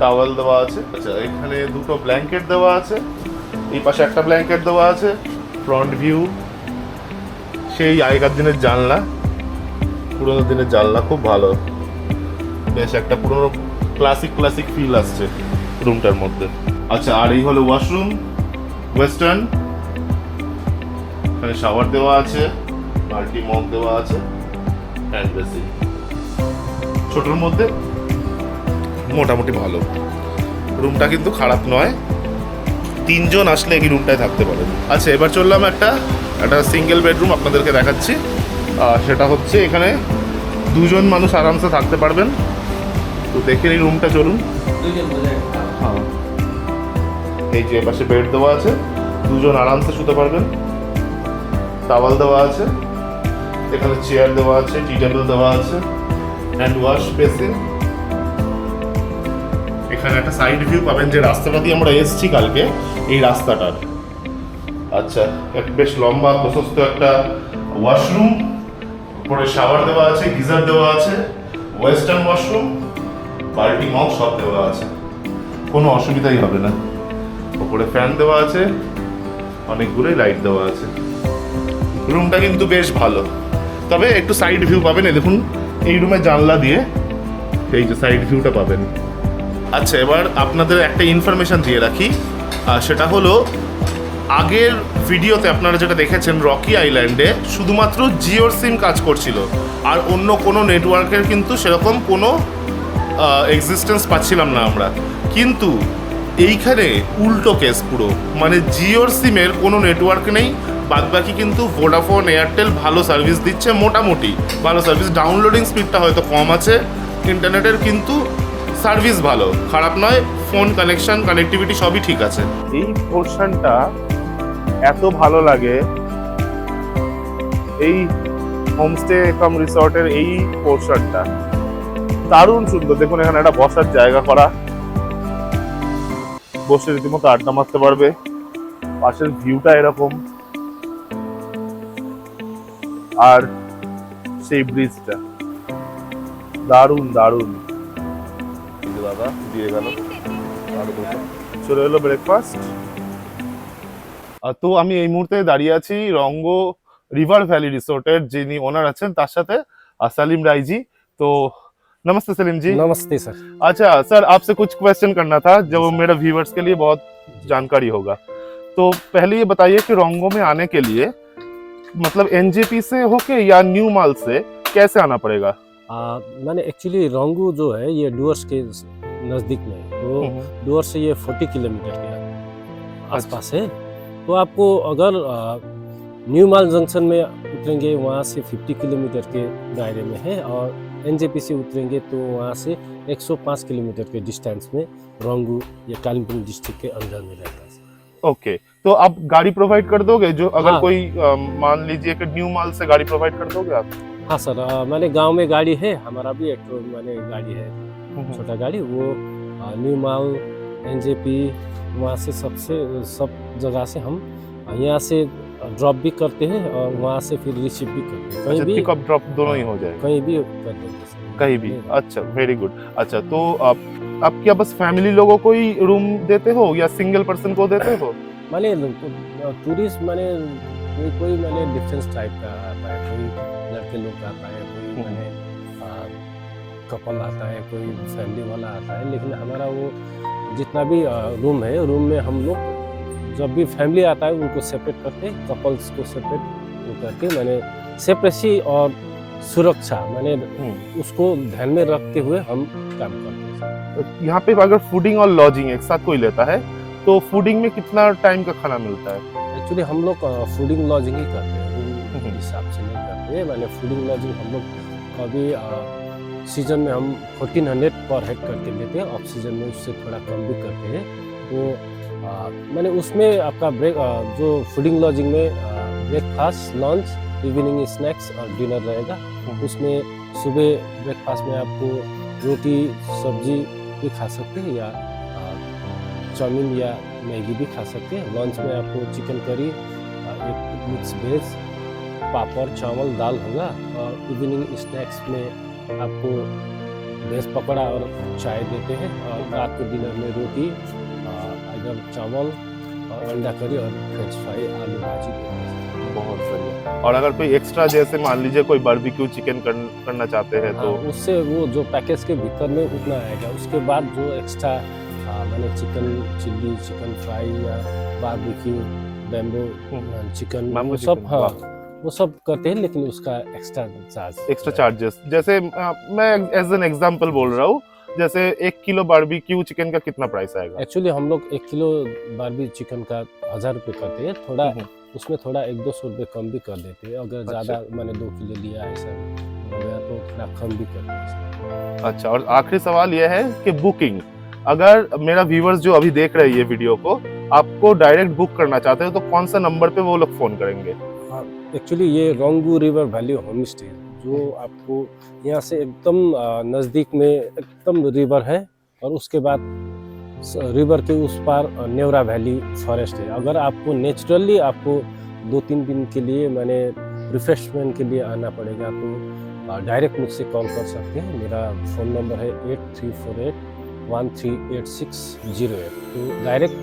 টাওয়াল দেওয়া আছে। আচ্ছা, এখানে দুটো ব্ল্যাঙ্কেট দেওয়া আছে, এই পাশে একটা ব্ল্যাঙ্কেট দেওয়া আছে। ফ্রন্ট ভিউ, সেই আগেকার দিনের জানলা, পুরোনো দিনের জানলা, খুব ভালো, বেশ একটা পুরোনো ক্লাসিক ফিল আসছে রুমটার মধ্যে। আচ্ছা, আর এই হলো ওয়াশরুম, ওয়েস্টার্ন। এখানে শাওয়ার দেওয়া আছে, বালতি মগ দেওয়া আছে, হ্যান্ড বেসিন। ছোটোর মধ্যে মোটামুটি ভালো। রুমটা কিন্তু খারাপ নয়, 3 জন আসলে এই রুমটায় থাকতে পারেন। আচ্ছা, এবার চললাম একটা সিঙ্গেল বেডরুম আপনাদেরকে দেখাচ্ছি। সেটা হচ্ছে এখানে 2 জন মানুষ আরামসে থাকতে পারবেন। তো দেখে নিন রুমটা, চলুন। হ্যাঁ, এই যে পাশে বেড দেওয়া আছে, দুজন আরামসে শুতে পারবেন। টাওয়াল দেওয়া আছে, এখানে চেয়ার দেওয়া আছে, টি টেবিল দেওয়া আছে, হ্যান্ড ওয়াশ বেসিন। এখানে একটা সাইড ভিউ পাবেন যে রাস্তাটা দিয়ে আমরা এসেছি কালকে, এই রাস্তাটার। আচ্ছা, বেশ লম্বা প্রশস্ত একটা ওয়াশরুম, উপরে শাওয়ার দেওয়া আছে, গিজার দেওয়া আছে, ওয়েস্টার্ন ওয়াশরুম, বাল্টি মগ সব দেওয়া আছে, কোনো অসুবিধাই হবে না। উপরে ফ্যান দেওয়া আছে, অনেকগুলোই লাইট দেওয়া আছে। রুমটা কিন্তু বেশ ভালো, তবে একটু সাইড ভিউ পাবেন। এই দেখুন, এই রুমের জানলা দিয়ে এই যে সাইড ভিউটা পাবেন। আচ্ছা, এবার আপনাদের একটা ইনফরমেশন দিয়ে রাখি, সেটা হলো আগের ভিডিওতে আপনারা যেটা দেখেছেন রকি আইল্যান্ডে শুধুমাত্র জিওর সিম কাজ করছিল, আর অন্য কোনো নেটওয়ার্কের কিন্তু সেরকম কোনো এক্সিস্টেন্স পাচ্ছিলাম না আমরা। কিন্তু এইখানে উল্টো কেস পুরো, মানে জিওর সিমের কোনো নেটওয়ার্ক নেই, বাদবাকি কিন্তু ভোডাফোন এয়ারটেল ভালো সার্ভিস দিচ্ছে, মোটামুটি ভালো সার্ভিস। ডাউনলোডিং স্পিডটা হয়তো কম আছে ইন্টারনেটের, কিন্তু সার্ভিস ভালো, খারাপ নয়। ফোন কানেকশন, কানেক্টিভিটি সবই ঠিক আছে। এই পোর্শনটা এত ভালো লাগে, এই হোমস্টে কাম রিসর্টের এই পোর্শনটা দারুণ সুন্দর। দেখুন, এখানে একটা বসার জায়গা করা, বসে রীতিমতো আড্ডা মারতে পারবে। পাশের ভিউটা এরকম, আর সেই ব্রিজটা দারুণ দারুণ। দাদা দিয়ে গেল, চলে এলো ব্রেকফাস্ট। তো আমি এই মুহূর্তে দাঁড়িয়ে আছি রঙ্গ রিভার ভ্যালি রিসোর্টের যিনি ওনার আছেন তার সাথে, सलीम राय जी। तो नमस्ते सलीम जी। नमस्ते सर। अच्छा सर, आपसे कुछ क्वेश्चन करना था जो मेरे व्यूवर्स के लिए बहुत जानकारी होगा। तो पहले ये बताइए कि रोंगो में आने के लिए मतलब एनजेपी से होके या न्यू माल से कैसे आना पड़ेगा? मैंने एक्चुअली रोंगो जो है ये डुअर्स के नज़दीक में है, तो डुअर्स से ये 40 किलोमीटर के आसपास है। तो आपको अगर न्यू माल जंक्शन में उतरेंगे वहाँ से 50 किलोमीटर के दायरे में है, और एनजेपी से उतरेंगे तो वहाँ से 105 किलोमीटर के डिस्टेंस में रोंगो या कालिम्पोंग डिस्ट्रिक्ट के अंदर में रहता है। ओके, तो आप गाड़ी प्रोवाइड कर दोगे? जो अगर हाँ। कोई मान लीजिए कि न्यू माल से गाड़ी प्रोवाइड कर दोगे आप? हाँ सर, मैंने गांव में गाड़ी है, हमारा भी एक मैंने गाड़ी है, छोटा गाड़ी, वो न्यू माल एनजेपी वहाँ से सब जगह से हम यहाँ से ड्रॉप भी करते हैं और वहाँ से फिर रिसीव भी करते हैं। कहीं भी पिकअप ड्रॉप दोनों ही हो जाएगा? कहीं भी कर देंगे सर। कहीं भी। अच्छा, वेरी गुड। अच्छा, तो आप क्या बस फैमिली लोगों को ही रूम देते हो या सिंगल पर्सन को देते हो? माने टूरिस्ट माने कोई माने डिफरेंस टाइप का आता है, कोई लड़के लोग आता है, कोई माने कपल आता है, कोई फैमिली वाला आता है। लेकिन हमारा वो जितना भी रूम है, रूम में हम लोग जब भी फैमिली आता है उनको सेपरेट करते हैं, कपल्स को सेपरेट करके मैंने सेपरेसी और सुरक्षा मैंने उसको ध्यान में रखते हुए हम काम करते हैं। यहाँ पे अगर फूडिंग और लॉजिंग एक साथ कोई लेता है तो फूडिंग में कितना टाइम का खाना मिलता है? एक्चुअली हम लोग फूडिंग लॉजिंग ही करते हैं, रूम के हिसाब से नहीं करते हैं। मैंने फूडिंग लॉजिंग हम लोग कभी सीजन में हम 1400 पर हेड करके लेते हैं, ऑफ सीजन में उससे थोड़ा कम भी करते हैं। तो मैंने उसमें आपका ब्रेक जो फूडिंग लॉजिंग में ब्रेकफास्ट, लंच, इवनिंग स्नैक्स और डिनर रहेगा। उसमें सुबह ब्रेकफास्ट में आपको रोटी सब्जी भी खा सकते हैं, या चाउमीन या मैगी भी खा सकते हैं। लंच में आपको चिकन करी, एक मिक्स वेज, पापड़, चावल, दाल होगा। और इवनिंग स्नैक्स में आपको वेज पकौड़ा और चाय देते हैं। और रात को डिनर में रोटी, अगर चावल और अंडा करी और फ्रेंच फ्राई, आलू भाजी देते हैं। बहुत सही है। और अगर कोई एक्स्ट्रा जैसे मान लीजिए कोई बारबेक्यू चिकन करना चाहते हैं तो उससे वो जो पैकेज के भीतर में उतना आएगा। उसके बाद जो एक्स्ट्रा मैंने चिकन चिल्ली, चिकन फ्राई या बारबेक्यू, बैम्बो चिकन, वो सब वो सब करते हैं, लेकिन उसका एक्स्ट्रा चार्जेस। जैसे मैं एज एन एग्जांपल बोल रहा हूँ, जैसे 1 किलो बारबेक्यू चिकन का कितना प्राइस आएगा? एक्चुअली हम लोग 1 किलो बारबेक्यू चिकन का 1000 रुपये करते हैं। थोड़ा उसमें थोड़ा 100-200 रुपये कम भी कर देते हैं अगर ज़्यादा मैंने 2 किलो लिया ऐसा। हो गया तो थोड़ा कम भी करते हैं। अच्छा, और आखिरी सवाल यह है कि बुकिंग, अगर मेरा व्यूअर्स जो अभी देख रहे हैं ये वीडियो को, आपको डायरेक्ट बुक करना चाहते हो तो कौन सा नंबर पे वो लोग फोन करेंगे? एक्चुअली ये रोंगू रिवर वैली होम स्टे जो आपको यहाँ से एकदम नज़दीक में एकदम रिवर है, और उसके बाद रिवर के उस पार नेवरा वैली फॉरेस्ट है। अगर आपको नेचुरली आपको 2-3 दिन के लिए मैंने रिफ्रेशमेंट के लिए आना पड़ेगा तो डायरेक्ट मुझसे कॉल कर सकते हैं। मेरा फ़ोन नंबर है 8348138608। तो डायरेक्ट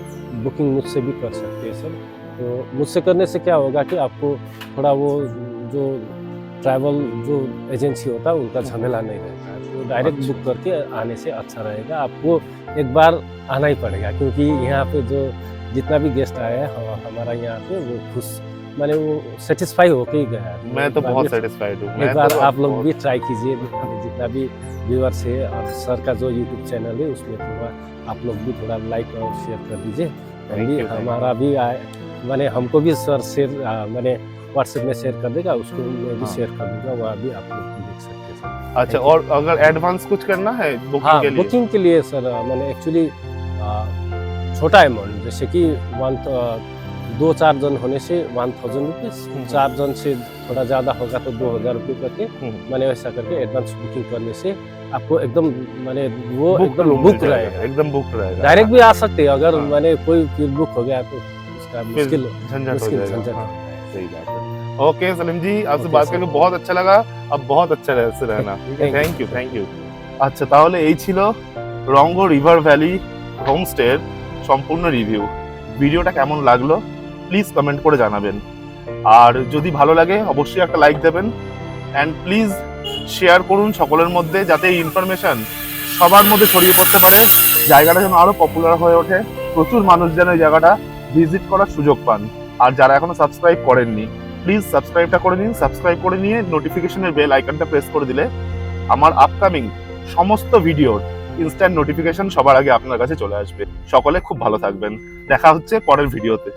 बुकिंग मुझसे भी कर सकते हैं सर। तो मुझसे करने से क्या होगा कि आपको थोड़ा वो जो ट्रैवल जो एजेंसी होता है उनका झमेला नहीं रहता है। तो डायरेक्ट बुक करके आने से अच्छा रहेगा। आपको एक बार आना ही पड़ेगा, क्योंकि यहाँ पे जो जितना भी गेस्ट आया है हमारा यहाँ पे वो खुश, माने वो सेटिस्फाई होके ही गया है। मैं तो बहुत सेटिस्फाइड हूँ। एक बार आप लोग भी ट्राई कीजिए, जितना भी व्यूअर्स है, और सर का जो यूट्यूब चैनल है उसमें थोड़ा आप लोग भी थोड़ा लाइक और शेयर कर दीजिए। Thank you. हमारा भी माने हमको भी सर शेयर मैंने व्हाट्सएप में शेयर कर देगा, उसको मैं भी हाँ। शेयर कर दूंगा, वह भी आप लोग देख सकते हैं सर। अच्छा, और अगर एडवांस कुछ करना है बुकिंग हाँ, के लिए? बुकिंग के लिए सर मैंने एक्चुअली छोटा अमाउंट, जैसे कि 2-4 जन होने से 1000 रुपीज़, 4 जन से थोड़ा ज़्यादा होगा तो 2000 रुपये करके मैंने वैसा करके एडवांस बुकिंग करने से आपको एकदम मैंने वो एकदम बुक रहेगा, एकदम बुक रहेगा। डायरेक्ट भी आ सकते हैं। अगर हाँ। मैंने कोई फिर बुक हो गया तो उसका फिर मुश्किल झंझट हो मुश्किल जाएगा। झंझट हाँ, होता है। सही बात है। ओके सलीम जी, आपसे Okay, बात sir. करके बहुत अच्छा लगा। अब बहुत अच्छा से रहना। Thank you. Thank you, thank you. আচ্ছা, তাহলে এই ছিল রঙ্গো রিভার ভ্যালি হোমস্টের সম্পূর্ণ রিভিউ। ভিডিওটা কেমন লাগলো প্লিজ কমেন্ট করে জানাবেন, আর যদি ভালো লাগে অবশ্যই একটা লাইক দেবেন, অ্যান্ড প্লিজ শেয়ার করুন সকলের মধ্যে, যাতে এই ইনফরমেশন সবার মধ্যে ছড়িয়ে পড়তে পারে, জায়গাটা যেন আরো পপুলার হয়ে ওঠে, প্রচুর মানুষ যেন এই জায়গাটা ভিজিট করার সুযোগ পান। আর যারা এখনো সাবস্ক্রাইব করেননি প্লিজ সাবস্ক্রাইবটা করে নিন। সাবস্ক্রাইব করে নিয়ে নোটিফিকেশনের বেল আইকনটা প্রেস করে দিলে আমার আপকামিং সমস্ত ভিডিওর ইনস্ট্যান্ট নোটিফিকেশন সবার আগে আপনার কাছে চলে আসবে। সকলে খুব ভালো থাকবেন, দেখা হচ্ছে পরের ভিডিওতে।